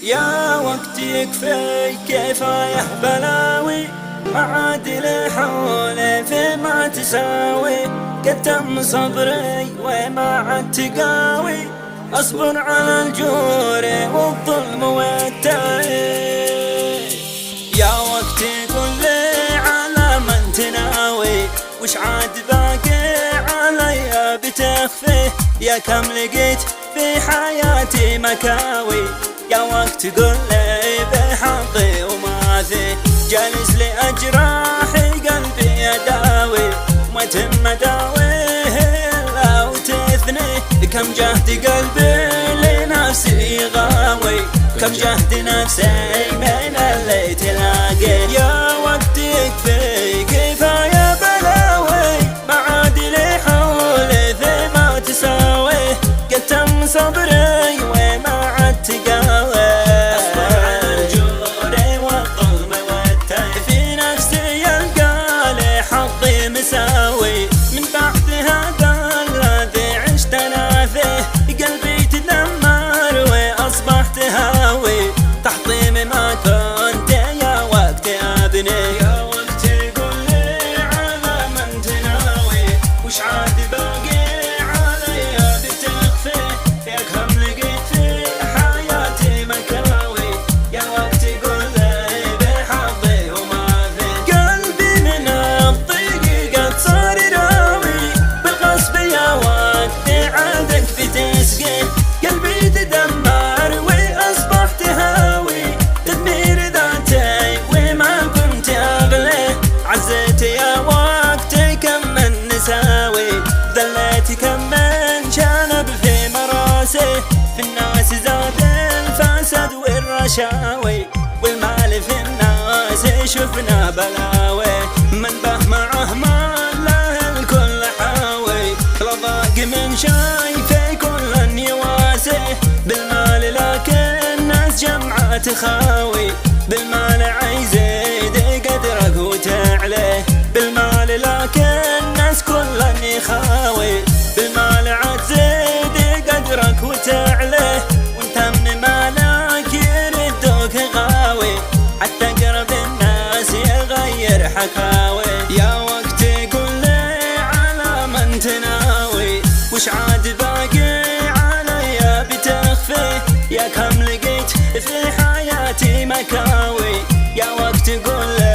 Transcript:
يا وقت يكفي كفاية بلاوي، ما عاد لي حولي فيما تساوي. قد تم صبري وما عاد تقاوي، اصبر على الجور والظلم والتعب. يا وقت قل لي على من تناوي، وش عاد باقي علي بتخفيه؟ يا كم لقيت في حياتي مكاوي، يا وقت قل لي بحظي وما فيه. جالس لأجراحي قلبي أداوي، وما تم أداويه إلا وتثنيه. كم جهد قلبي لنفسي غاوي، كم جهد نفسي من اللي تلاقيه. يا وقت يكفي كفاية بلاوي، ما عاد لي حولي فيما تساوي. قد تم صبري وما عاد تقاوي، اصبر على الجور والظلم والتعب. في نفسي يلقى لي حظي مساوي، من بعد هذا الذي عشت انا فيه. قلبي تدمر واصبحت هاوي، تحطيم ما كنت يا وقت ابني. يا وقت قل لي على من تناوي، وش عاد باقي علي بتخفي؟ يا كم لقيت في حياتي مكاوي، يا وقت قل لي بحظي وما فيه. قلبي من الضيق قد صار راوي، بالغصب يا وقت عادك بتسقيه. قلبي تدمر واصبحت هاوي، تدمير ذاتي وما كنت اغليه. عزيت يا وقت كم من نساوي، ذليت كم من شانب في مراسي. في الناس زاد الفساد والرشاوي، والمال في الناس شفنا بلاوي. من به معه مال له الكل حاوي، لا ضاق من شاي في كل يواسي. بالمال لكن ناس جمعة تخاوي، بالمال عيزيد قدرك وتعليه. بالمال لكن ناس كل يخاوي، بالمال عزيد قدرك وتعليه. وانت من مالك يردوك غاوي، حتى قرب الناس يغير حكاوي. يا وقت قل لي على من تناوي، وش عاد باقي علي بتخفيه؟ يا كم لقيت في حياتي مكاوي، يا وقت قل لي